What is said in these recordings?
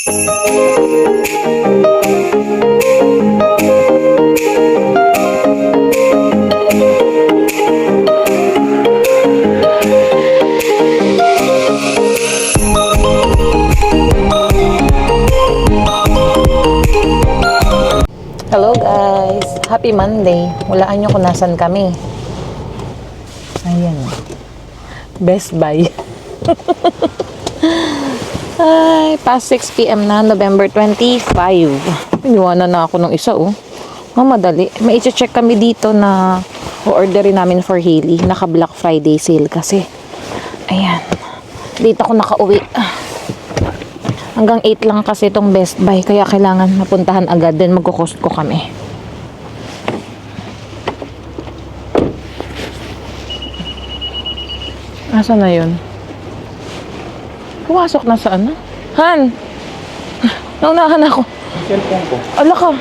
Hello guys! Happy Monday! Walaan nyo kung nasan kami. Ayan. Best Buy. Ay, past 6 p.m. na, November 25. Iniwanan na ako ng isa, oh. Mamadali. May i-check kami dito na o-orderin namin for Hailey. Naka Black Friday sale kasi. Ayan. Dito ako nakauwi. Hanggang 8 lang kasi itong Best Buy. Kaya kailangan mapuntahan agad. Then magko-Costco kami. Asa na yun? Pumasok na sa ano? Han! Naunahan ako. Cellphone ko. Ala ka.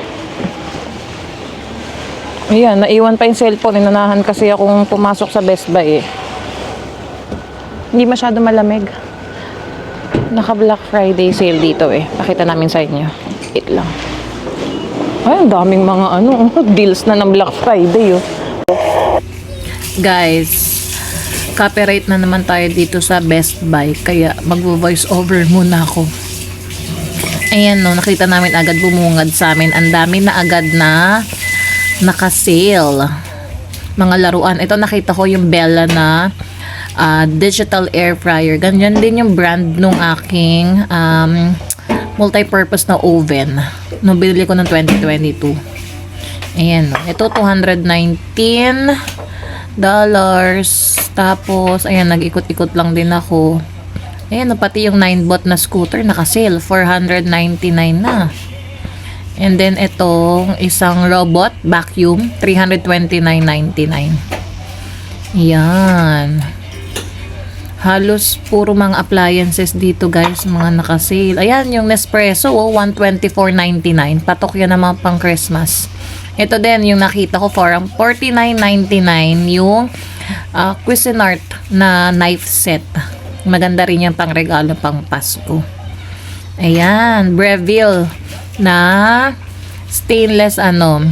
Ayan, naiwan pa yung cellphone. Inanahan kasi akong pumasok sa Best Buy eh. Hindi masyado malamig. Naka Black Friday sale dito eh. Pakita namin sa inyo. Wait lang. Ay, ang daming mga deals na ng Black Friday oh. Guys, copyright na naman tayo dito sa Best Buy. Kaya magvo-voice over muna ako. Ayan no, nakita namin agad bumungad sa amin. Ang dami na agad na naka-sale. Mga laruan. Ito nakita ko yung Bella na digital air fryer. Ganyan din yung brand nung aking multi-purpose na oven. Nung binili ko ng 2022. Ayan. Ito, $219. Tapos, ayan, nag-ikot-ikot lang din ako. Ayan, pati yung 9-bot na scooter naka-sale. $499 na. And then, itong isang robot vacuum, $329.99. Ayan. Halos puro mga appliances dito guys, mga naka-sale. Ayan, yung Nespresso, $124.99. Patok yan naman pang Christmas. Ito din, yung nakita ko, $49.99 yung Cuisinart na knife set. Maganda rin yung pang regalo pang Pasko. Ayan, Breville na stainless oven,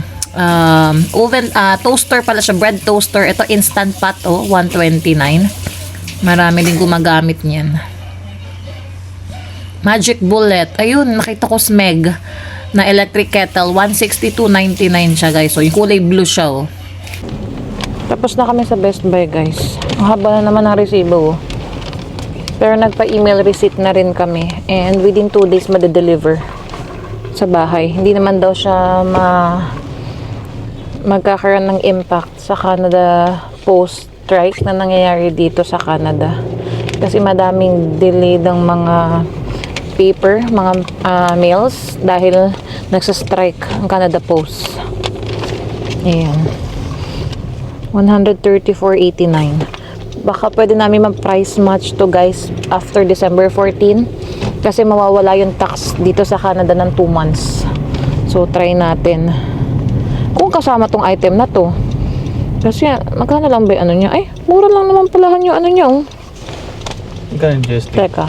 toaster pala siya, bread toaster. Ito instant pot, $129. Marami din gumagamit niyan. Magic Bullet. Ayun, nakita ko Smeg na electric kettle. $162.99 siya guys. So, yung kulay blue siya oh. Tapos na kami sa Best Buy guys. Ang haba na naman ang resibo oh. Pero nagpa-email receipt na rin kami. And within 2 days madedeliver sa bahay. Hindi naman daw siya magkakaroon ng impact sa Canada Post strike na nangyayari dito sa Canada. Kasi madaming delay ng mga paper, mga mails dahil nagsa-strike ang Canada Post. Ayan. $134.89. Baka pwede namin mag-price match to guys after December 14 kasi mawawala yung tax dito sa Canada ng 2 months. So, try natin. Kung kasama tong item na to. Kasi magkano lang ba yung niya? Ay, mura lang naman palahan yung niya. Magkano yung GST? Teka.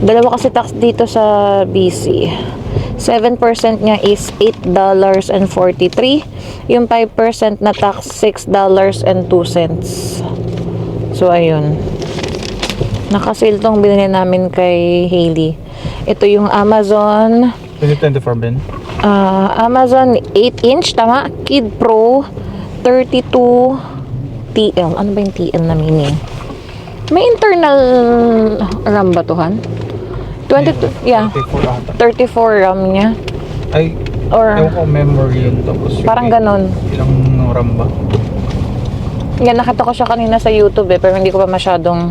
Dalawa kasi tax dito sa BC. 7% niya is $8.43. Yung 5% na tax, $6.02. So, ayun. Naka-sale tong binili namin kay Hailey. Ito yung Amazon 2024 Ben? Amazon 8-inch, tama? Kid Pro 32 TL. Ano ba yung TL na meaning? May internal RAM ba to, Han? 22, yeah. 34 RAM niya. Ay, or ewan ko memory yun. Tapos parang ganon. Ilang RAM ba? Yan, nakita ko siya kanina sa YouTube pero hindi ko pa masyadong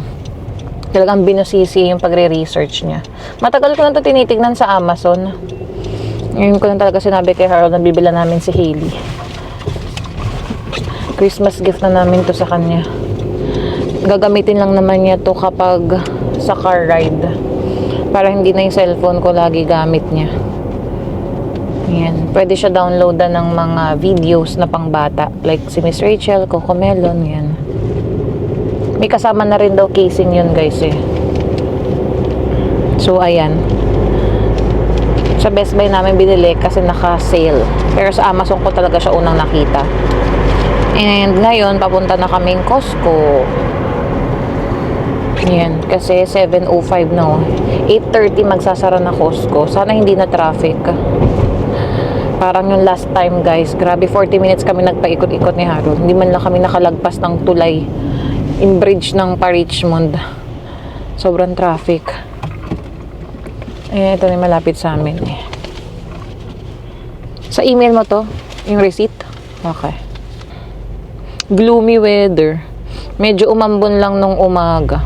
talagang binusisi yung pagre-research niya. Matagal ko na ito tinitignan sa Amazon. Ngayon ko lang talaga sinabi kay Harold na bibila namin si Hailey. Christmas gift na namin to sa kanya. Gagamitin lang naman niya to kapag sa car ride. Para hindi na yung cellphone ko lagi gamit niya. Yan. Pwede siya downloadan ng mga videos na pangbata. Like si Miss Rachel, Coco Melon, yan. May kasama na rin daw casing yun guys eh. So, ayan. Sa Best Buy namin binili kasi naka-sale. Pero sa Amazon ko talaga siya unang nakita. And ngayon, papunta na kaming Costco. Ayan, kasi 7:05 na oh. 8:30 magsasara na Costco. Sana hindi na traffic. Parang yung last time guys, grabe 40 minutes kami nagpaikot-ikot ni Harold. Hindi man lang kami nakalagpas ng tulay. In bridge ng Pa-Richmond. Sobrang traffic. Ayan, ito na yung malapit sa amin. Sa email mo to? Yung receipt? Okay. Gloomy weather. Medyo umambon lang nung umaga.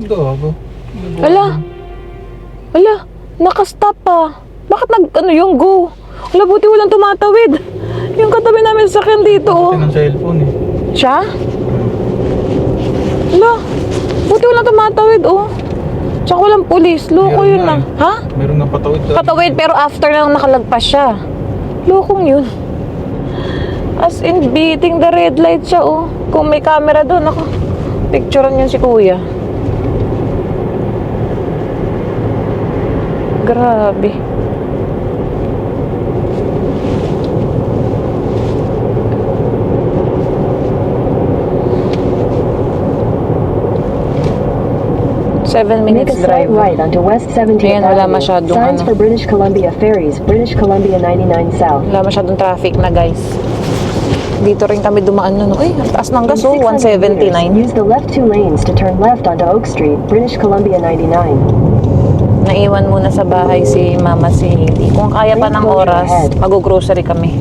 Gago. Wala. Wala. Nakastop pa. Bakit yung go? Wala, buti walang tumatawid. Yung katabi namin sa sakyan dito. Buti ng cellphone eh. Siya? Wala. Buti walang tumatawid, oh. Tsaka walang pulis. Loko Meron yun nga lang. eh. Ha? Meron nga patawid sa... Patawid pero after lang nakalagpas siya. Lokong yun. As in, beating the red light siya, oh. Kung may camera doon, ako. Picturean yun si kuya. Grabe. Seven Make minutes a slight drive. right onto West 17th Ayan, wala Avenue. masyadong Signs ano. for British Columbia ferries, British Columbia 99 South. Wala masyadong traffic na, guys. Dito rin kami dumaan nun. Uy, ang taas ng In gas, oh. 600 meters, 179. use the left 2 lanes to turn left onto Oak Street, British Columbia 99. Naiwan muna sa bahay si Mama si Hailey. Kung kaya pa ng oras, mag-grocery kami.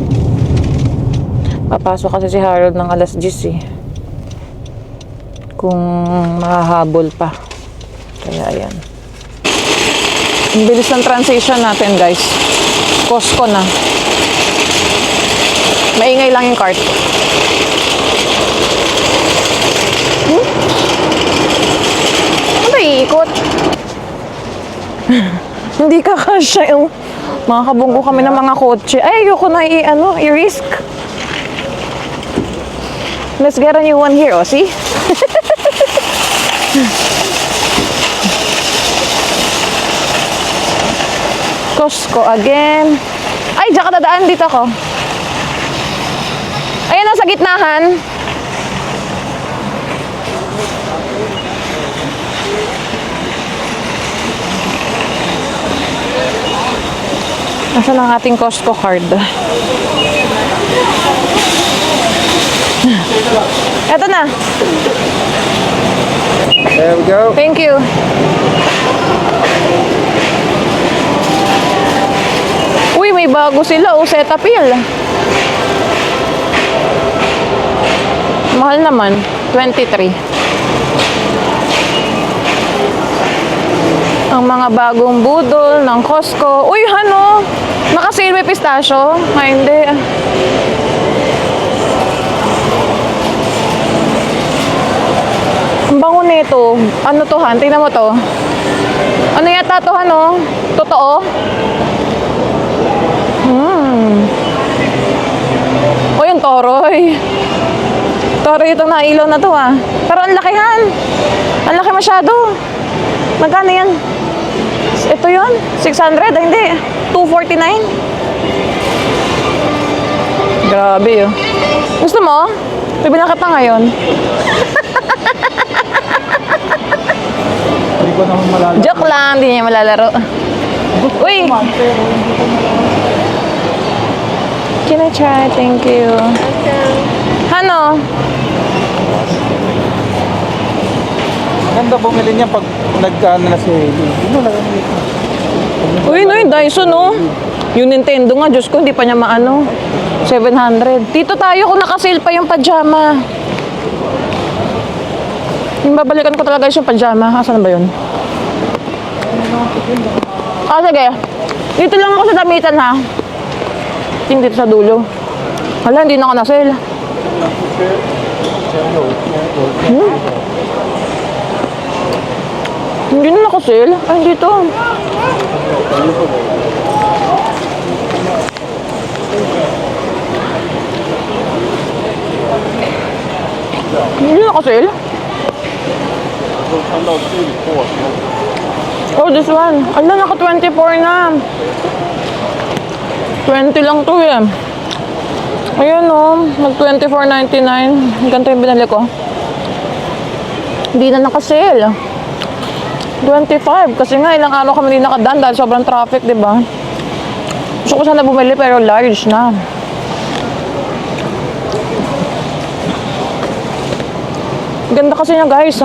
Papasok kasi si Harold ng alas 10 eh. Kung mahahabol pa. Kaya ayan. Ang bilis ng transition natin, guys. Costco na. Maingay lang yung cart. Ano ba iikot? Hindi ka kasya yung mga kabunggo kami ng mga kotse. Ay, ayoko na i-risk. Let's get a new one here, oh, see? Costco again. Ay, diyan ka dadaan, dito ako. Ayan na, sa gitnahan. Nasaan ang ating Costco card? Eto na. There we go. Thank you. Uy, may bago sila. O, Cetaphil. Mahal naman. 23. Ang mga bagong budol ng Costco. Uy, ano? Naka-sale may pistachio? Ay, hindi. Ang bango nito. Ano to, Han? Tingnan mo to. Ano yata to, ano? Totoo? O, yung toroy. Toroy itong nailaw na to, ah. Pero ang laki, Han. Ang laki masyado. Magkano yan? Ito yun? 600? Ay, hindi. 249? Grabe, oh. Gusto mo? Bibilang ka pa ngayon. Hindi ko naman malala. Joke lang, hindi niya malalaro. Uy! Can I try? Thank you. Ano? Maganda bumili niya pag nag-ano na si Hailey. Uy, no, yung Dyson, oh. Yung Nintendo nga, Diyos ko, hindi pa niya maano. 700. Dito tayo kung nakasale pa yung pajama. Yung babalikan ko talaga yung pajama. Asan ba yun? Ah, sige. Dito lang ako sa damitan, ha? Ting dito sa dulo. Hala, hindi na ako na-sale. Hindi na naka-sale. Ay, dito. Hindi na naka-sale. Oh, this one. Ala, naka 24 na. 20 lang to eh. Ayan oh, mag 24.99. Ganito yung binili ko. Hindi na naka-sale. 25. Kasi nga, ilang araw kami din nakadaan dahil sobrang traffic, di ba? Gusto ko sana bumili pero large na. Ganda kasi niya, guys.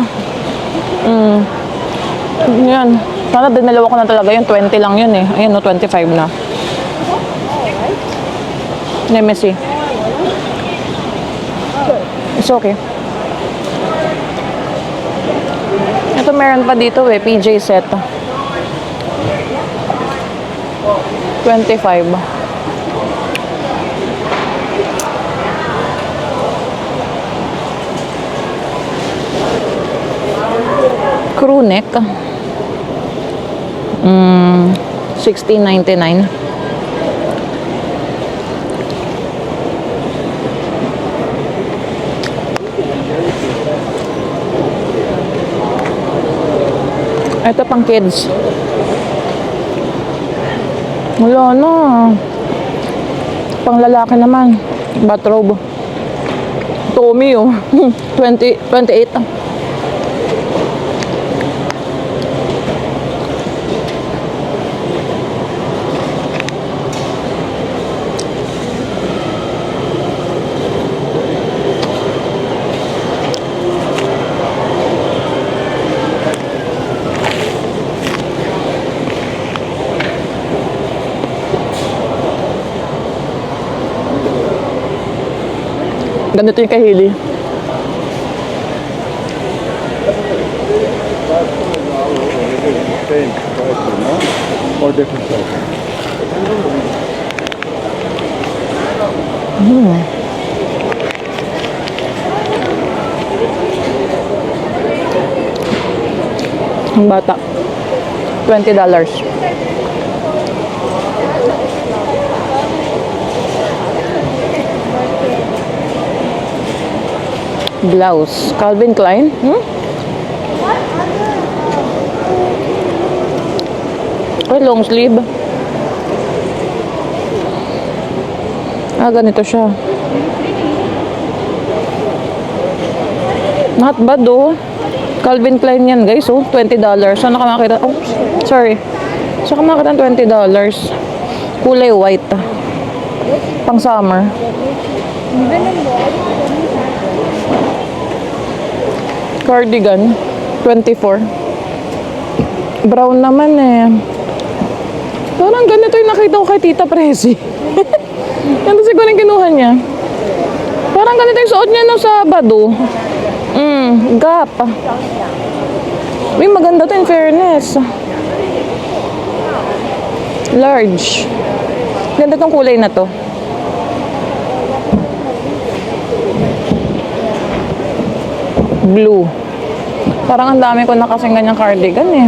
Yan. Sana dinalawa ko na talaga yun. 20 lang yun eh. Ayan no, 25 na. Let me see. It's okay. Ito meron pa dito eh. PJ set. 25. Crew neck. 16.99. Ito pang kids. Wala na. Pang lalaki naman. Bathrobe. Tommy oh. 28. Ganito yung kahili. Or different size. Ang bata. $20. Blouse. Calvin Klein. Ay, long sleeve. Ganito siya. Not bad oh. Calvin Klein yan guys oh. $20. Saan ka makakita? Oh, sorry. Saan ka makakita ng $20? Kulay white. Pang summer. Cardigan, 24. Brown naman eh. Parang ganito yung nakita ko kay Tita Presi. Ganito siguro yung kinuha niya. Parang ganito yung suot niya no Sabado. Gap. Uy, maganda to in fairness. Large. Ganda tong kulay na to. Blue. Parang ang dami ko na kasing ganyang cardigan eh.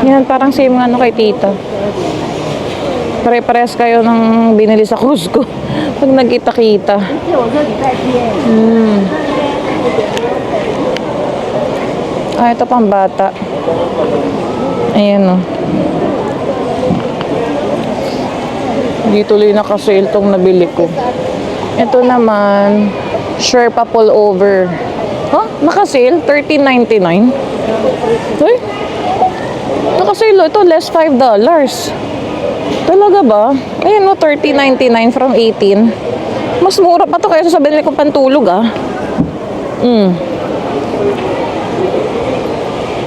Yan, parang same nga no kay Tita. Pare-pares kayo ng binili sa Costco. Pag nagkita-kita. Ito pang bata. Ayan o. Di tuloy nakasale tong nabili ko. Ito naman, Sherpa pullover. Huh? Naka-sale? $13.99. Uy? Naka-sale. Ito, less $5. Talaga ba? Ayan o, $13.99 from 18. Mas mura pa to kaya sa binili ko pantulog ah.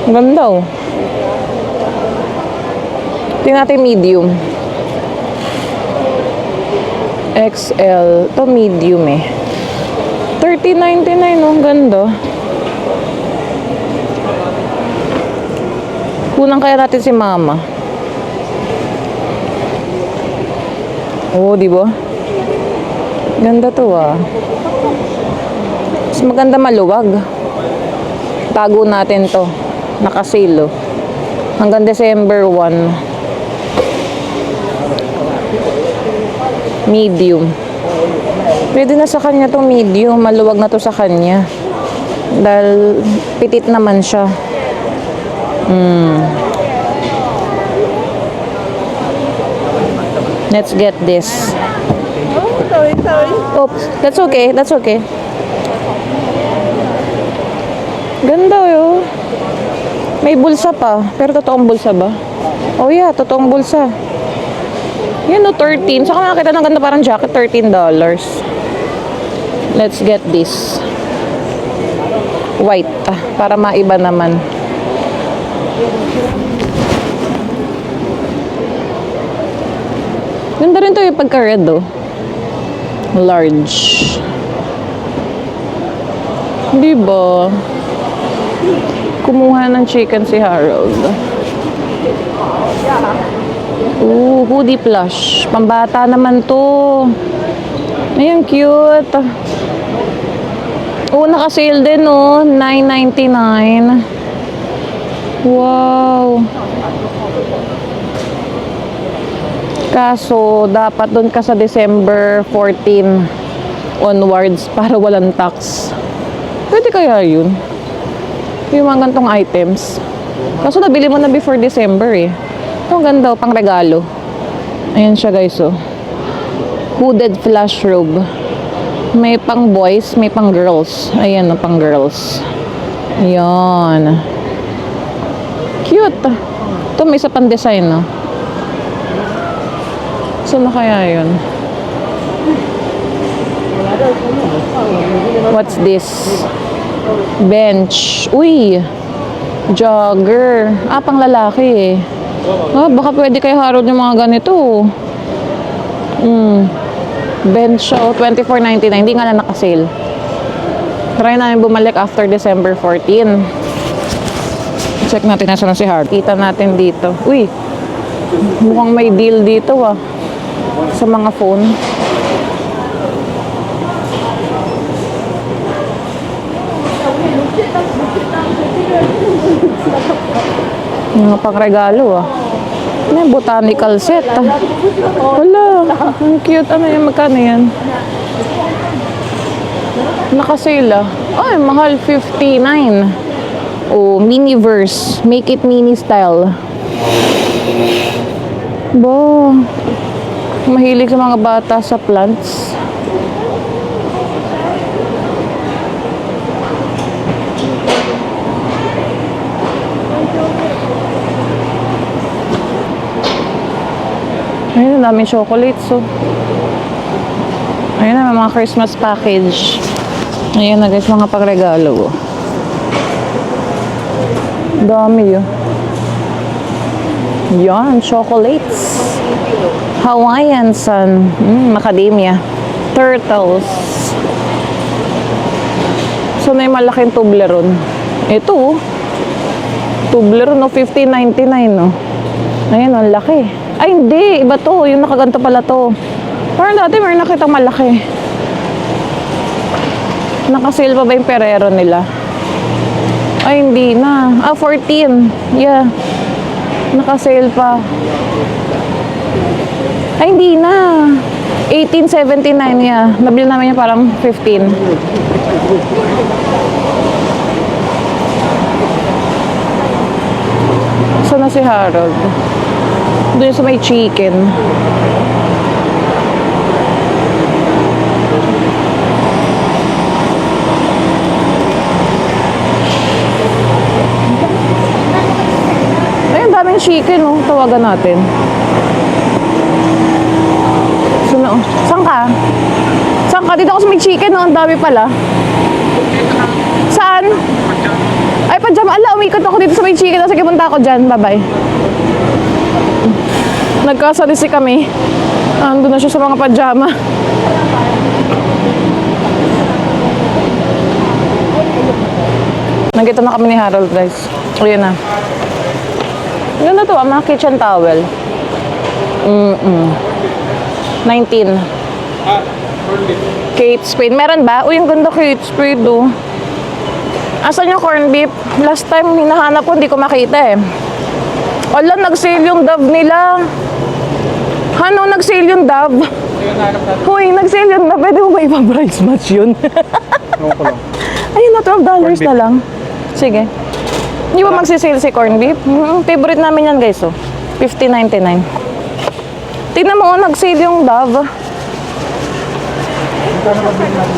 Ganda oh. Tingnan natin medium. XL. Ito medium eh. $13.99 oh. Ganda. Kunang kaya natin si Mama. Oh, di ba? Ganda to ah. Mas maganda maluwag. Tago natin to. Nakasale oh. Hanggang December 1. Medium. Pwede na sa kanya tong medium. Maluwag na to sa kanya. Dahil pitit naman siya. Let's get this. Sorry. Oops, that's okay. That's okay. Ganda yun. May bulsa pa. Pero totoong bulsa ba? Oh yeah, totoong bulsa. Yan o, 13. Saka nakakita ng ganda parang jacket, $13. Let's get this. White. Para maiba naman. Ganda rin to yung pagka-red oh. Large. Diba? Kumuha ng chicken si Harold. Ooh, hoodie plush. Pambata naman to. Ayan, cute. Oo, naka-sale din, no? $9.99. Wow. Kaso, dapat doon ka sa December 14 onwards para walang tax. Pwede kaya yun? Yung mga gantong items. Kaso nabili mo na before December eh. Ito ang ganda, pang regalo. Ayan siya guys, oh. Hooded flash robe. May pang boys, may pang girls. Ayan, oh, pang girls. Ayan. Cute. Ito may isa pang design, oh. Saan na kaya yun? What's this? Bench. Uy! Jogger. Ah, pang lalaki eh. Ah, baka pwede kay Harold yung mga ganito. Bench siya, oh, $24.99. Hindi nga na naka-sale. Try namin bumalik after December 14. Check natin nasa na si Harold. Kita natin dito. Uy! Mukhang may deal dito ah. Sa mga phone. Mga pangregalo ah. May botanical set ah. Wala. Ang cute. Ano yan? Magkano yan? Nakasale ah. Ay, mahal. $59. Oh, Miniverse. Make it mini style. Ba. Mahilig sa mga bata sa plants. Ayun, ang daming chocolates, so. Ayun na, mga Christmas package. Ayun na guys, mga pagregalo. Dami yun. Yan, chocolates. Hawaiian Sun. Macadamia. Turtles. So, may malaking Toblerone. Ito, oh. Toblerone, no? $15.99, no? Ayun, ang laki. Ay, hindi. Iba to. Yung nakaganto pala to. Parang dati may nakitang malaki. Nakasale pa ba yung Ferrero nila? Ay, hindi na. Ah, 14. Yeah. Nakasale pa. Ay, hindi na. 18.79, yeah. Nabili namin yung parang 15. Saan na si Harold? Doon sa may chicken. Ay, ang daming chicken, oh. Tawagan natin. Saan ka? Saan ka? Dito ako sa may chicken, no? Ang dami pala. Saan? Ay, pajama. Ala, umikot ako dito sa may chicken. Sige, punta ako dyan. Bye-bye. Nagkasalisi kami. Ando na siya sa mga pajama. Nagkita na kami ni Harold, guys. Ayan na. Yun na to, mga kitchen towel. 19. Kate Spade. Meron ba? Uy, ang ganda Kate Spade, oh. Asan yung corned beef? Last time, hinahanap ko, hindi ko makita eh. Wala, nag-sale yung Dove nila. Ano, nag-sale yung Dove? Uy, nag-sale yung Dove. Pwede mo ba ipa-price match yun? Ewan ko lang. Ayun na, $12 Corned beef. na lang. Sige. Hindi ba magsisale si corned beef? Favorite namin yan guys, oh. $50.99. Tingnan mo, oh, nag-sale yung Dove.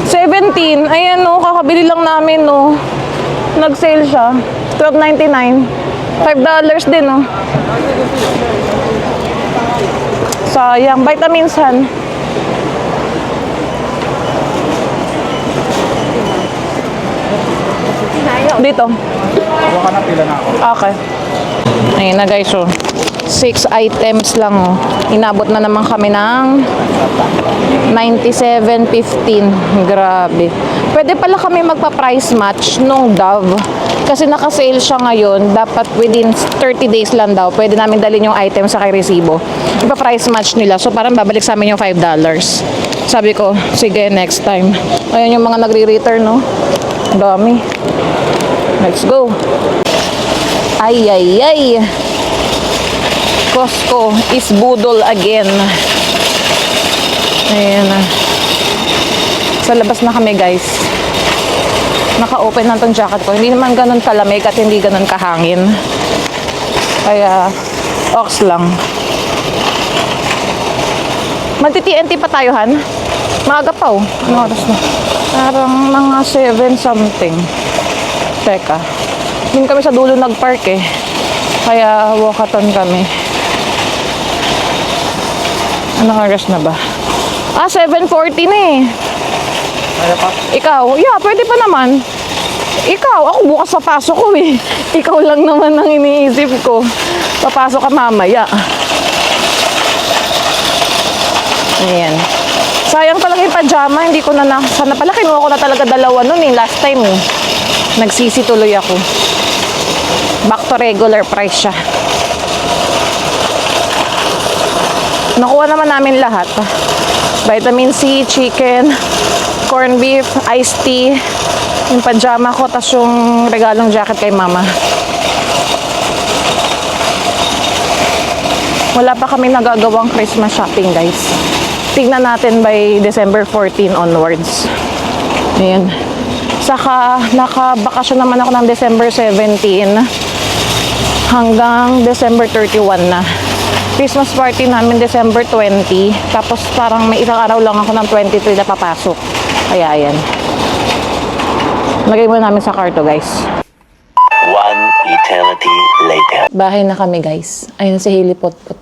17. Ayan, oh, kakabili lang namin, oh. Nag-sale siya. $12.99. $5 din, oh. Sayang. Vitamins, han. Dito. Huwag ka na, pila na ako. Okay. Ayun na guys, oh. 6 items lang, oh. Inabot na naman kami ng $97.15. Grabe. Pwede pala kami magpa-price match nung Dove. Kasi naka-sale siya ngayon. Dapat within 30 days lang daw. Pwede namin dalhin yung item sa kay resibo. Ipa-price match nila. So parang babalik sa amin yung $5. Sabi ko, sige, next time. Ayan yung mga nagre-return, no? Dami. Let's go. Ay, ay, ay. Costco is budol again. Ayan na. Sa labas na kami, guys. Naka-open na itong jacket ko. Hindi naman ganun kalamig at hindi ganun kahangin. Kaya, ox lang. Magti-TNT pa tayo, Han? Maaga pa, oh. Ano oras na? Parang mga 7 something. Teka. Din kami sa dulo nag-park, eh. Kaya, walkathon kami. Anong oras na ba? 7:40 na eh. Kaya pa? Ikaw? Yeah, pwede pa naman. Ikaw? Ako bukas papasok ko eh. Ikaw lang naman ang iniisip ko. Papasok ka mamaya. Ayan. Sayang talaga yung pajama. Hindi ko na sana pala kinuha ko na talaga dalawa nun eh. Last time eh. Nagsisi tuloy ako. Back to regular price siya. Nakuha naman namin lahat. Vitamin C, chicken, corned beef, iced tea, yung pajama ko, tas yung regalong jacket kay mama. Wala pa kami nagagawang Christmas shopping, guys. Tignan natin by December 14 onwards. Ayan. Saka, nakabakasyon naman ako ng December 17 hanggang December 31 na. Christmas party namin December 20. Tapos parang may isang araw lang ako ng 23 na papasok. Kaya ayan. Lagay mo namin sa karto, guys. One eternity later. Bahay na kami, guys. Ayun si Hailey Potpot.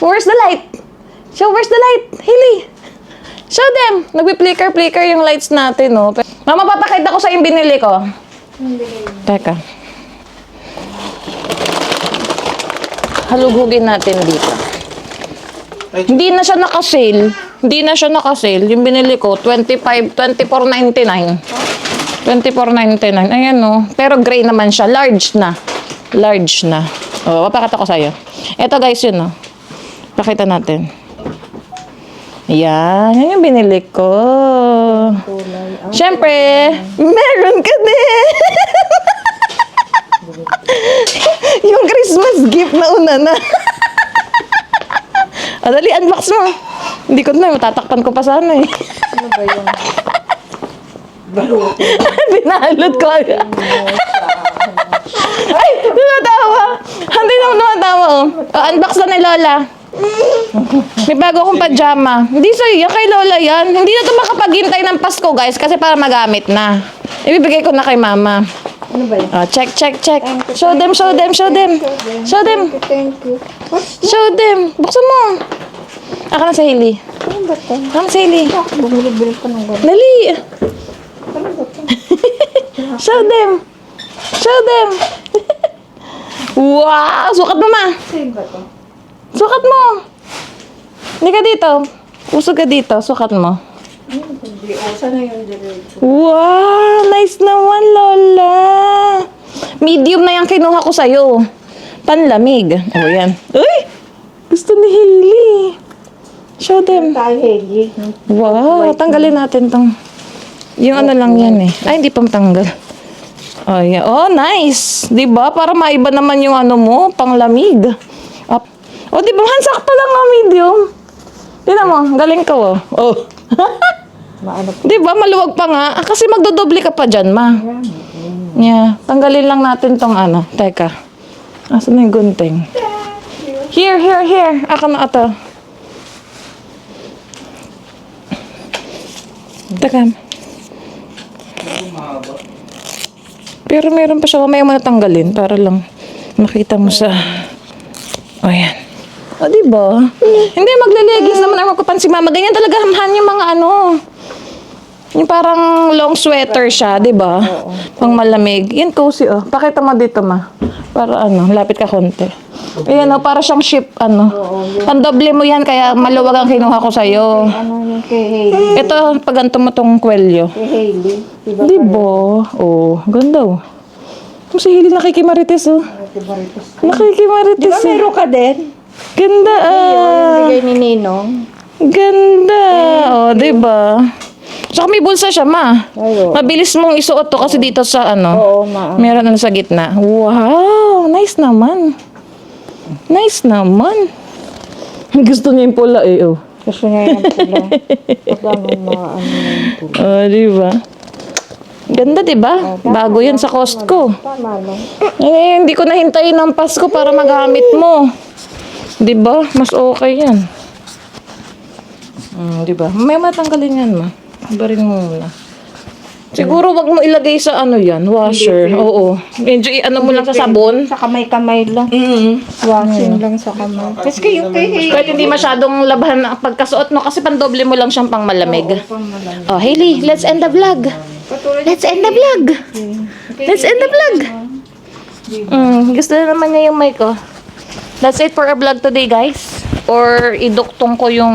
Where's the light? Show, where's the light? Hailey! Show them! Nagpi-flicker-flicker yung lights natin, no? Mama, papakita ko sa yung binili ko. Teka. Halugugin natin dito. Hindi na siya naka-sale. Hindi na siya naka-sale. Yung binili ko, $24.99. $24.99. Ayan, no. Pero gray naman siya. Large na. Large na. O, papakita ko sa'yo. Ito, guys, yun, no. Pakita natin. Ayan. Yan yung binili ko. Siyempre, meron ka din. Yung Christmas gift na una na. Dali, unbox mo. Hindi ko na, matatakpan ko pa sana eh. Ano ba yun? Binalot ko agad. Ay, tumatawa. Hindi naman tumatawa. Unbox na ni Lola. May bago akong pajama. Hindi sa'yo, yan kay Lola yan. Hindi na ito makapaghintay ng Pasko, guys, kasi para magamit na. Ibibigay ko na kay Mama. Ano ba yun? Check, check, check. Show them, show them, show them. Show them. Thank you. What's Show them. Buksan mo. Aka na sa Hailey. ano ba ito? Aka na sa Hailey. Bumili-bili ka ng gano'n. Dali. Ano ba ito? Show them. Show them. Wow! Sukat mo, Ma. Sa'yo ba ito? Sukat mo. Hindi ka dito. Usog ka dito. Sukat mo. Hindi. O, sana yung diretso. Wow! Nice naman, Lola. Medium na yung kinuha ko sa'yo. Panlamig. O, yan. Uy! Gusto ni Hailey. Show them. Tayo, Heli. Wow! Tanggalin natin tong... Yung ano lang yan eh. Ay, hindi pa matanggal. Oh, yeah. Oh, nice! Diba? Para maiba naman yung ano mo, panglamig. Up. Oh, diba? Hansak pa lang nga medium. Tignan mo, galing ko oh. Oh. Maano po. Di ba? Maluwag pa nga. Kasi magdodoble ka pa dyan, ma. Yeah. Tanggalin lang natin tong ano. Teka. Asan na yung gunting? Here. Ako na ito. Teka. Pero meron pa siya. Mamaya mo natanggalin para lang makita mo sa... O, yan. O, diba? Hindi, maglalegis naman ang magkupan si mama. Ganyan talaga hamhan yung mga ano. Yung parang long sweater siya, diba? Pang malamig. Yan, cozy, oh. Pakita mo dito, ma. Para ano, lapit ka konti. Ayan, oh, para siyang ship, ano. Pandoble mo yan, kaya maluwag ang kinuha ko sa'yo. Ano yung kay Hailey? Ito, paganto mo tong kwelyo. Kay Hailey. Diba? Diba? Oh, ganda, oh. Si Hili nakikimarites, oh. Nakikimarites, Diba meron ka din? Ganda, ah. Bigay ni Ninong. Ganda. Oh, diba? Saka may bulsa siya, ma. Ayo. Mabilis mong isuot to kasi dito sa ano. Oo, ma. Meron ano sa gitna. Wow, nice naman. Nice naman. Gusto niya yung pula eh, oh. Gusto niya yung pula. Pagkano mga ano yung pula. Oh, diba? Ganda, diba? Bago yan sa Costco. Tama lang. Eh, hindi ko nahintayin ng Pasko para magamit mo. Diba? Mas okay yan. Diba? May matanggalin yan, ma. Ibarin mo muna. Siguro wag mo ilagay sa ano yan, washer. Oo. Medyo ano mo lang sa sabon. Sa kamay-kamay lang. Washing lang sa kamay. Kasi kayo kay Hailey. Kahit hindi masyadong labahan ang pagkasuot mo kasi pandoble mo lang siyang pang malamig. Oh, Hailey, let's end the vlog. Let's end the vlog. Let's end the vlog. Gusto na naman niya yung mic, oh. That's it for our vlog today, guys. Or iduktong ko yung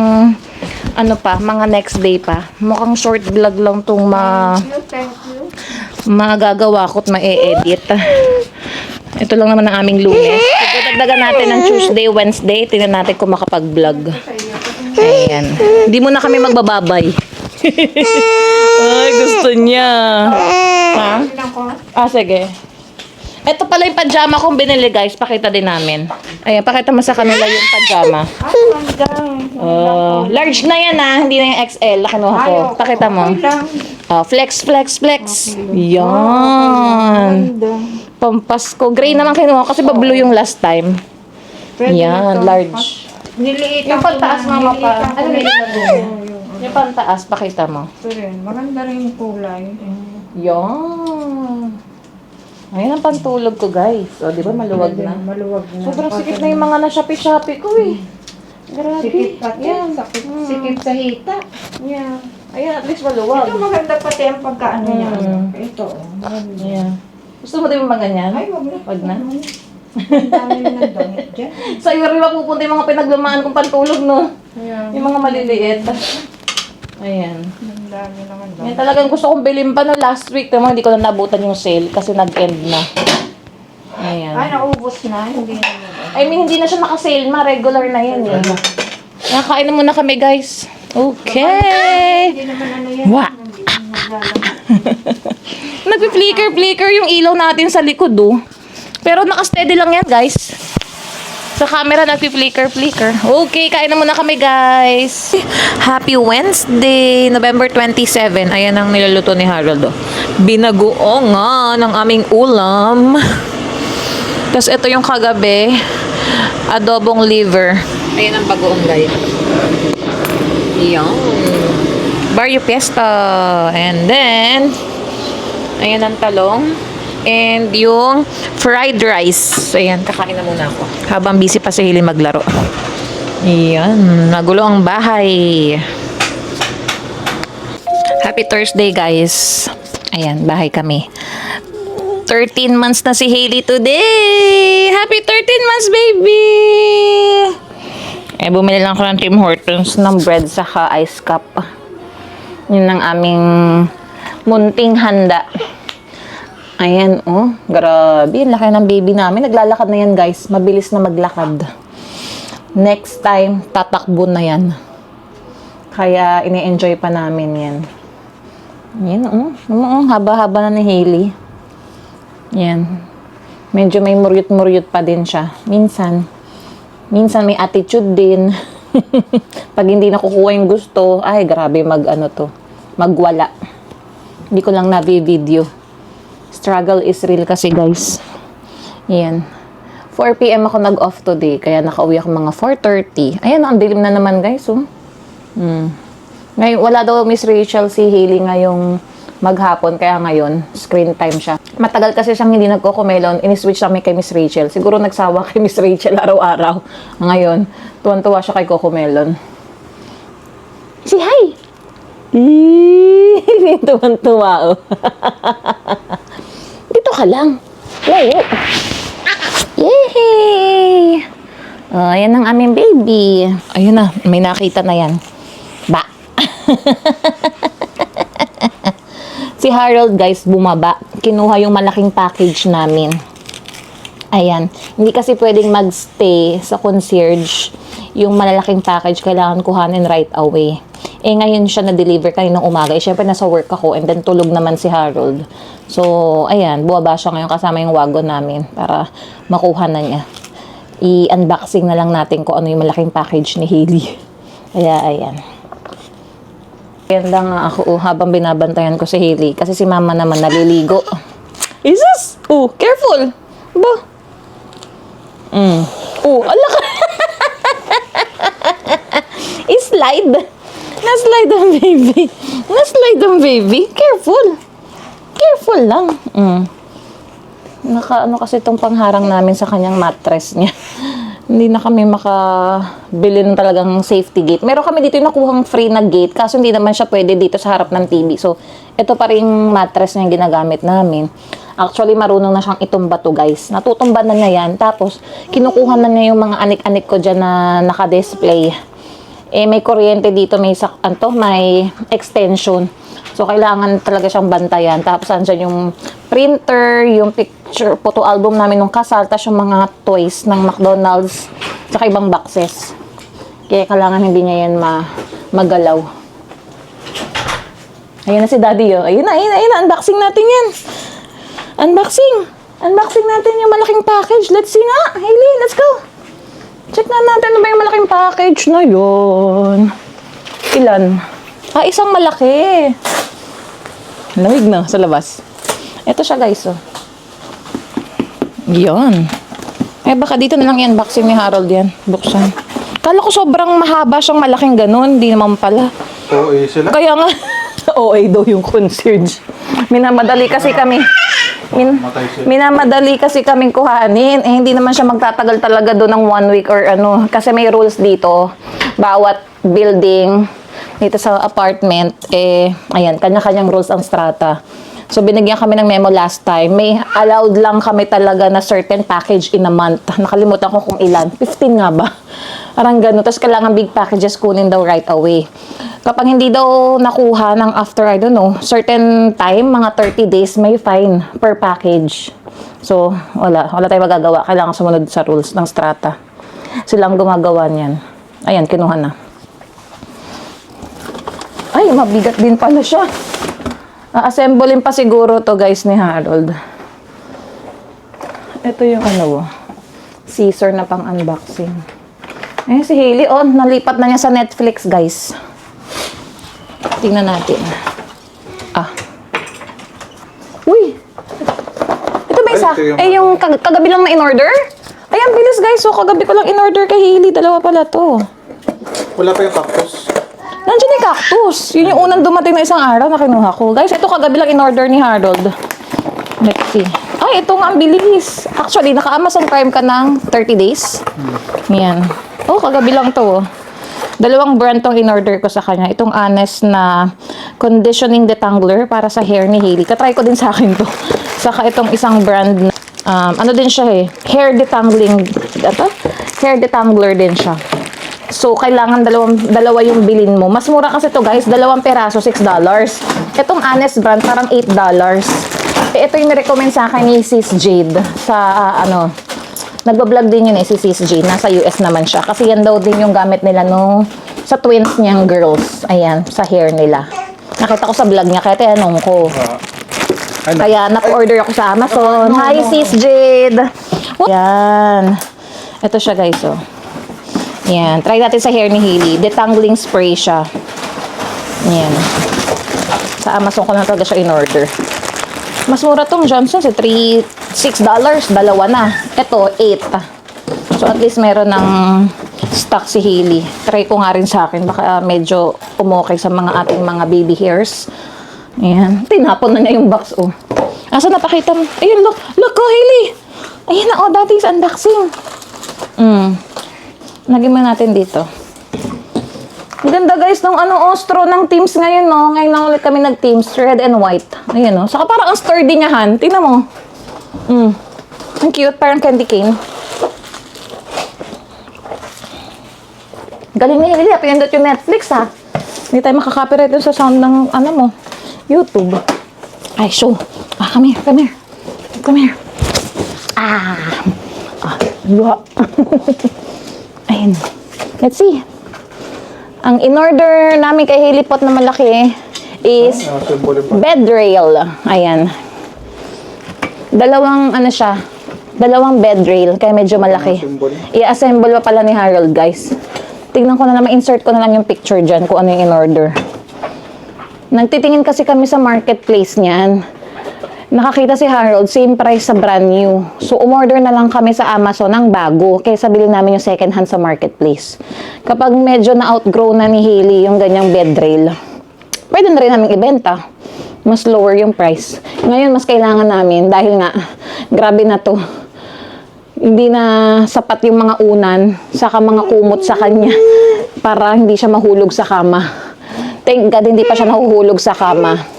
ano pa, mga next day pa. Mukhang short vlog lang tong magagawa ko at ma-edit. Ito lang naman ang aming Lunes. Dagdagan natin ng Tuesday, Wednesday. Tingnan natin kung makapag-vlog. Ayan. Hindi mo na kami magbababay. Ay, gusto niya. Ha? Ah, sige. Ito pala yung pajama kong binili, guys. Pakita din namin. Ayan, pakita mo sa kanila yung pajama. Large na yan, ha. Hindi na yung XL. Kinuha ko. Pakita mo. Flex, flex, flex. Yan. Pampasko. Gray naman kinuha kasi blue yung last time. Yan, large. Niliit Yung pantaas, mama pa. Ano yung pantaas, pakita mo. Maganda rin yung kulay. Yan. Ayan ang pantulog ko, guys. O, di ba maluwag na? Maluwag na. Sobrang sikip na yung mga na-shopee-shopee ko, eh. Grabe. Sikip pati. Yan. Sikip sa hita. Yeah. Ayan, at least maluwag. Ito maganda pati ang pagkaano niya. Ito. Yeah. Gusto mo din yung mga ganyan? Ay, wag na. Wag na. Ang dami na damit dyan. Sa iyo rin mapupunta yung mga pinaglumaan kong pantulog, no? Ayan. Yung mga maliliit. Ayan. Ang dami naman Yan talagang gusto kong bilhin pa no last week. Pero hindi ko na nabutan yung sale kasi nag-end na. Ayan. Ay, naubos na. Hindi na. I mean, hindi na siya naka-sale, ma. Regular na yan, eh. Yan, kain na muna kami, guys. Okay. Hindi naman ano yan. Wa. Nagpi-flicker yung ilaw natin sa likod, oh. Pero naka-steady lang yan, guys. Sa camera, nagpi-flicker. Okay, kain na muna kami, guys. Happy Wednesday, November 27. Ayan ang niluluto ni Harold, oh. Binagoongan ng aming ulam. Tapos ito yung kagabi, adobong liver. Ayan ang bagoong, guys. Yan. Barrio Fiesta. And then, ayan ang talong. And yung fried rice. Ayan, kakain na muna ako. Habang busy pa si Hili maglaro. Ayan, nagulo ang bahay. Happy Thursday, guys. Ayan, bahay kami. 13 months na si Hailey today. Happy 13 months, baby! Bumili lang ako ng Tim Hortons ng bread saka ice cup. Yun ang aming munting handa. Ayan, oh. Grabe. Laki ng baby namin. Naglalakad na yan, guys. Mabilis na maglakad. Next time, tatakbo na yan. Kaya, ini-enjoy pa namin yan. Yan, oh. Haba-haba na ni Hailey. Yan. Medyo may muryot-muryot pa din siya. Minsan may attitude din. Pag hindi nakukuha yung gusto, ay, grabe magwala. Hindi ko lang na-video. Struggle is real kasi, guys. Yan. 4 PM ako nag-off today, kaya nakauwi ako mga 4:30. Ayan, ang dilim na naman, guys, oh. Ngayon, wala daw Miss Rachel si Hailey ngayong maghapon, kaya ngayon, screen time siya. Matagal kasi siyang hindi nagko-comelon, ini-switch kami kay Miss Rachel. Siguro nagsawa kay Miss Rachel araw-araw. Ngayon, tuwan-tuwa siya kay Cocomelon. Si hi! Tuwan-tuwa, oh. Dito ka lang. Wow. Yay! Oh, ayan ang aming baby. Ayun na, may nakita na yan. Ba? Si Harold, guys, bumaba. Kinuha yung malaking package namin. Ayan. Hindi kasi pwedeng magstay sa concierge. Yung malalaking package, kailangan kuhanin right away. Eh, ngayon siya na-deliver kaninang umaga. Eh, syempre, nasa work ako and then tulog naman si Harold. So, ayan. Buwaba siya ngayon kasama yung wagon namin para makuha na niya. I-unboxing na lang natin kung ano yung malaking package ni Hailey. Kaya, ayan. Ayan lang nga ako habang binabantayan ko si Hailey. Kasi si mama naman naliligo. Jesus! Oh, careful! Ba? Oh, alak! I-slide! Na-slide ang baby. Na-slide ang baby. Careful! Careful lang. Naka-ano kasi itong pangharang namin sa kanyang mattress niya. Hindi na kami makabili ng talagang safety gate. Meron kami dito yung nakuhang free na gate, kaso hindi naman siya pwede dito sa harap ng TV. So, ito pa rin yung mattress na yung ginagamit namin. Actually, marunong na siyang itumba to, guys. Natutumba na niya yan. Tapos, kinukuha na niya yung mga anik-anik ko dyan na naka-display. Eh, may kuryente dito, may extension. So, kailangan talaga siyang bantayan. Tapos, andyan yung printer, yung picture, photo album namin nung kasal, tapos yung mga toys ng McDonald's, saka ibang boxes. Kaya kailangan hindi niya yan magalaw. Ayan na si Daddy, oh. Ayun na, unboxing natin yan. Unboxing natin yung malaking package. Let's see nga. Hailey, let's go. Check na natin ano ba yung malaking package na yun. Ilan? Isang malaki. Lamig na sa labas. Ito siya, guys, oh. Yun. Baka dito na lang i-unboxing ni Harold yan. Buksan. Kala ko sobrang mahaba siyang malaking ganun. Hindi naman pala. Oo, sila. Kaya nga, OA daw yung concierge. Minamadali kasi kami. Minamadali kasi kaming kuhanin. Hindi naman siya magtatagal talaga doon ng 1 week or ano. Kasi may rules dito. Bawat building dito sa apartment, ayan, kanya-kanyang rules ang strata. So, binigyan kami ng memo last time. May allowed lang kami talaga na certain package in a month. Nakalimutan ko kung ilan. 15 nga ba? Parang gano'n. Tapos, kailangan big packages kunin daw right away. Kapag hindi daw nakuha ng after, I don't know, certain time, mga 30 days, may fine per package. So, wala tayong magagawa. Kailangan sumunod sa rules ng strata. Silang gumagawa niyan. Ayan, kinuha na. Ay, mabigat din pala siya. Assemblein pa siguro to, guys, ni Harold. Ito yung scissor na pang unboxing. Eh, si Hailey, nalipat na niya sa Netflix, guys. Tingnan natin. Uy! Ito ba isa? Yung kagabi lang na in-order? Ayan, bilis, guys. So, kagabi ko lang in-order kay Hailey. Dalawa pala to. Wala pa yung cactus. Nandiyan yung cactus. Yun yung unang dumating na isang araw na kinuha ko. Guys, ito kagabi lang in-order ni Harold. Let's see. Ay, ito nga ang bilis. Actually, naka-Amazon Prime ka ng 30 days. Yan. Kagabi lang to. Dalawang brand tong in-order ko sa kanya. Itong Honest na conditioning detangler para sa hair ni Hailey. Katry ko din sa akin to. Saka itong isang brand na, ano din siya hair detangling. Hair detangler din siya. So, kailangan dalawa yung bilin mo. Mas mura kasi to, guys. 2 peraso, $6. Itong Honest brand, parang $8. Ito yung nirecommend sa akin ni Sis Jade. Sa, nagbablog din yun si Sis Jade. Nasa US naman siya. Kasi yan daw din yung gamit nila sa twins niyang girls. Ayan, sa hair nila. Nakita ko sa vlog niya, kaya tinanong ko. Kaya, naka-order ako sa Amazon. Hi, Sis Jade! Yan. Ito siya, guys, Yan. Try natin sa hair ni Hailey. Detangling spray siya. Yan. sa Amazon ko lang talaga siya in-order. Mas mura tong Johnson's, $6, dalawa na. Ito, 8. So, at least meron ng stock si Hailey. Try ko nga rin sa akin. Baka medyo umokay sa mga ating mga baby hairs. Ayan. Tinapon na niya yung box, oh. Asa napakita mo? Ayun, look. Look, oh, Hailey. Ayan na, oh, dating unboxing. Lagyan mo natin dito. Ang ganda guys ng ostro ng Teams ngayon, no? Ngayon na ulit kami nag-Teams, red and white. Ayan, no? Saka parang ang sturdy niya, Han. Tingnan mo. Ang cute, parang candy cane. Galing niya, Hilly. Pinindot yung Netflix, ha? Hindi tayo makaka-copyright dun sa sound ng, mo, YouTube. Ay, show. Come here, come here. Come here. Luha. Ayun. Let's see. Ang in-order namin kay Hailey Pot na malaki is bed rail. Ayan. Dalawang bed rail, kaya medyo malaki. I-assemble pa pala ni Harold, guys. Tingnan ko na lang, ma-insert ko na lang yung picture dyan kung ano yung in-order. Nagtitingin kasi kami sa marketplace niyan. Nakakita si Harold, same price sa brand new. So, umorder na lang kami sa Amazon ng bago, kaysa bilhin namin yung second hand sa marketplace. Kapag medyo na-outgrow na ni Hailey yung ganyang bed rail, pwede na rin namin ibenta. Mas lower yung price. Ngayon, mas kailangan namin dahil nga, grabe na to. Hindi na sapat yung mga unan, saka mga kumot sa kanya para hindi siya mahulog sa kama. Thank God, hindi pa siya nahuhulog sa kama.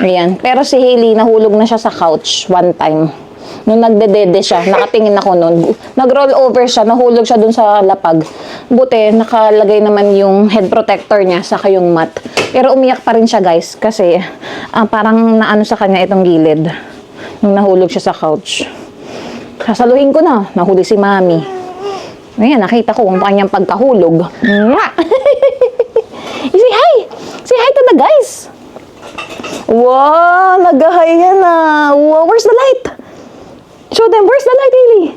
Ayan. Pero si Hailey, nahulog na siya sa couch one time. Nung nagdedede siya, nakatingin ako nun. Nag-roll over siya, nahulog siya dun sa lapag. Buti, nakalagay naman yung head protector niya, saka yung mat. Pero umiyak pa rin siya, guys, kasi parang naano sa kanya itong gilid. Nung nahulog siya sa couch. Sasaluhin ko na, nahuli si Mami. Ayan, nakita ko kung kanyang pagkahulog. Say hi! Say hi to the guys! Wow, nag-hi yan ah. Wow, where's the light? Show them, where's the light, Hailey?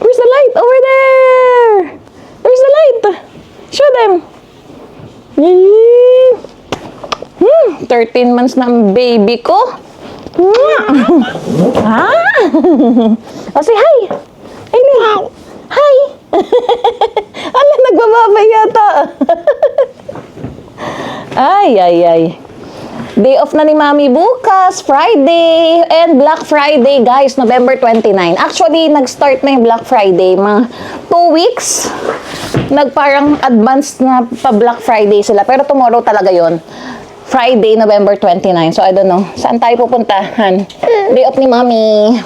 Where's the light? Over there! Where's the light? Show them. 13 months na ang baby ko. Oh, say hi. Hailey. Hi. Ala, nagbababay yata. Ay. Day off na ni Mami bukas, Friday, and Black Friday, guys, November 29. Actually, nag-start na yung Black Friday, mga 2 weeks. Nagparang advanced na pa Black Friday sila, pero tomorrow talaga yon. Friday, November 29. So, I don't know. Saan tayo pupuntahan? Day off ni Mami.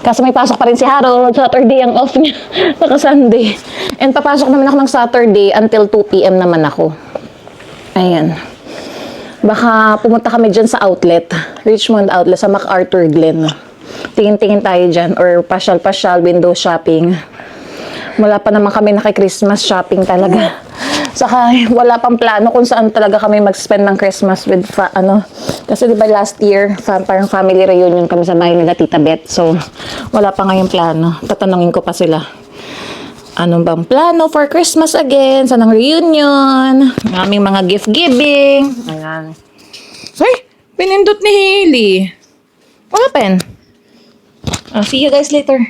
Kaso may pasok pa rin si Harold. Saturday ang off niya. Naka-Sunday. And papasok naman ako ng Saturday until 2 p.m. naman ako. Ayan. Baka pumunta kami dyan sa outlet. Richmond Outlet sa MacArthur Glen. Tingin-tingin tayo dyan. Or pasyal-pasyal, window shopping. Wala pa naman kami naki-Christmas shopping talaga. Saka wala pang plano kung saan talaga kami mag-spend ng Christmas with kasi diba last year parang family reunion kami sa bahay nila Tita Beth. So wala pa ngayong plano. Tatanungin ko pa sila. Anong bang plano for Christmas again? Saan ang reunion? Ang aming mga gift giving. Ayan. Ay, pinindot ni Hailey. What happened? I'll see you guys later.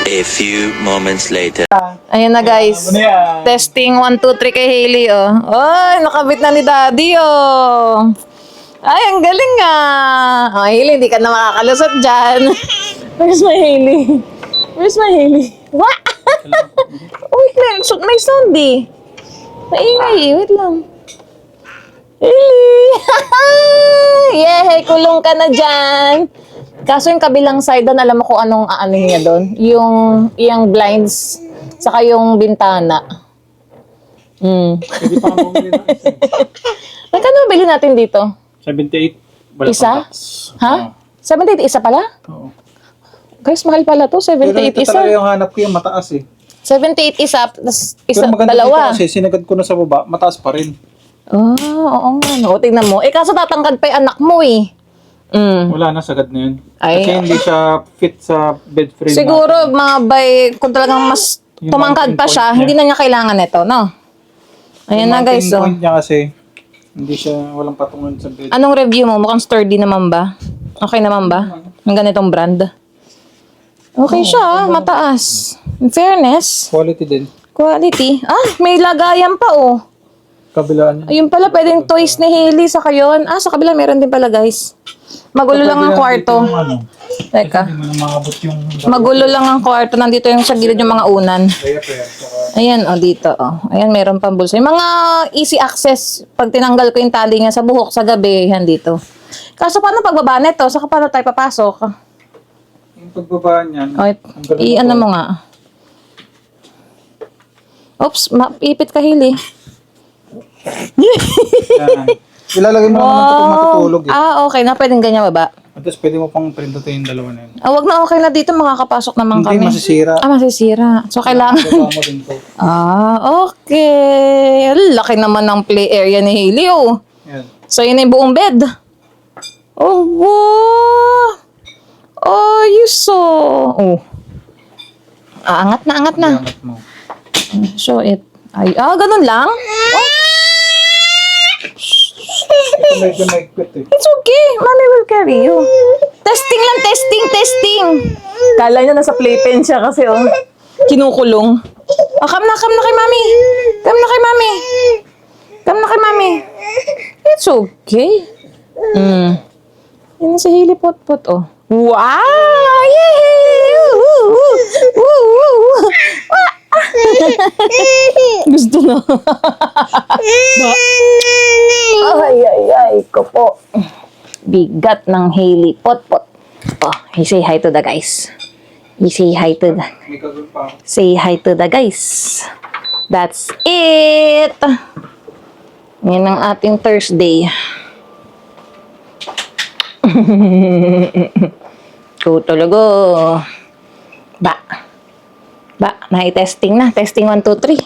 A few moments later. Ayan na guys. Testing 1, 2, 3 kay Hailey, oh. Ay, nakabit na ni Daddy, oh. Ay, ang galing ah. Oh, Hailey, hindi ka na makakalusot dyan. Where's my Hailey? Where's my Hailey? What? Wait lang, may sound eh. Maingay eh, wait lang. Hailey! Yay, kulong ka na dyan. Kaso yung kabilang side doon, alam mo kung anong niya doon? Yung blinds, saka yung bintana. Hindi pa bumili na isa. Magkano bili natin dito? 78. Wala Isa? pang tax. Ha? 78 isa pala? Oo. Guys, mahal pala to. Pero 78 ito isa. talaga yung hanap ko yung mataas eh. 78 isa, tas isa, Pero maganda dito dalawa. kasi sinagad ko na sa baba, mataas pa rin. Oo nga. No, tingnan mo. Kaso tatangkad pa yung anak mo eh. Wala na, sagad na yun. Ay. Kasi hindi siya fit sa bed frame Siguro, natin. mga bay, kung talagang mas Yung tumangkad mountain pa siya, point niya. hindi na niya kailangan ito, no? Ayan Yung na guys, mountain oh. point niya kasi, Hindi siya, walang patungan sa bed. Anong review mo? Mukhang sturdy naman ba? Okay naman ba? Ang ganitong brand? Okay siya, mataas. In fairness, Quality din. quality. Ah, may lagayan pa oh. Kabilaan niya. Ayun pala, pwedeng toys ni Hailey sa kayon. Ah, sa kabila meron din pala guys. Magulo lang ang kwarto. Ano, Teka. hindi mo na maabot yung... Magulo lang ang kwarto. Nandito yung sa gilid yung mga unan. Kaya. Saka, Ayan, oh, dito, oh. Ayan, meron pang bulsa. Yung mga easy access, pag tinanggal ko yung tali niya sa buhok, sa gabi, yan dito. Kaso paano pagbaba nito? Saka paano tayo papasok? yung pagbaba niyan, Okay, i-ano mo nga. Oops, ipit ka, Hailey. yan. Ilalagay mo naman ito kung matutulog eh. Ah, okay na. Pwedeng ganyan baba. At tapos pwede mo pang printutin yung dalawa na yun. Ah, wag na okay na dito. Makakapasok naman Hindi, kami. masisira. Ah, masisira. So, kailangan. Baba mo din to. Ah, okay. Laki naman ng play area ni Hailey, oh. Yan. So, yun na yung buong bed. Oh, wow. Oh, you saw. Oh. Ah, angat na. Yangat mo. Show it. Ay, ganun lang? Oh, Ito medyo maigpit eh. it's okay. Mommy will carry you. Testing lang, testing. Kala niya nasa playpen siya kasi, oh. Kinukulong. Oh, come na kay Mami. Come na kay Mami. It's okay. Yan si Hailey Potpot, oh. Wow! Yay! Woo! Gusto na. Ay, ko po. Bigat ng Hailey Potpot. Oh, say hi to the guys. Say hi to the guys. That's it. Yan ang ating Thursday. Go talaga. Ba, na-testing na. Testing 1, 2, 3.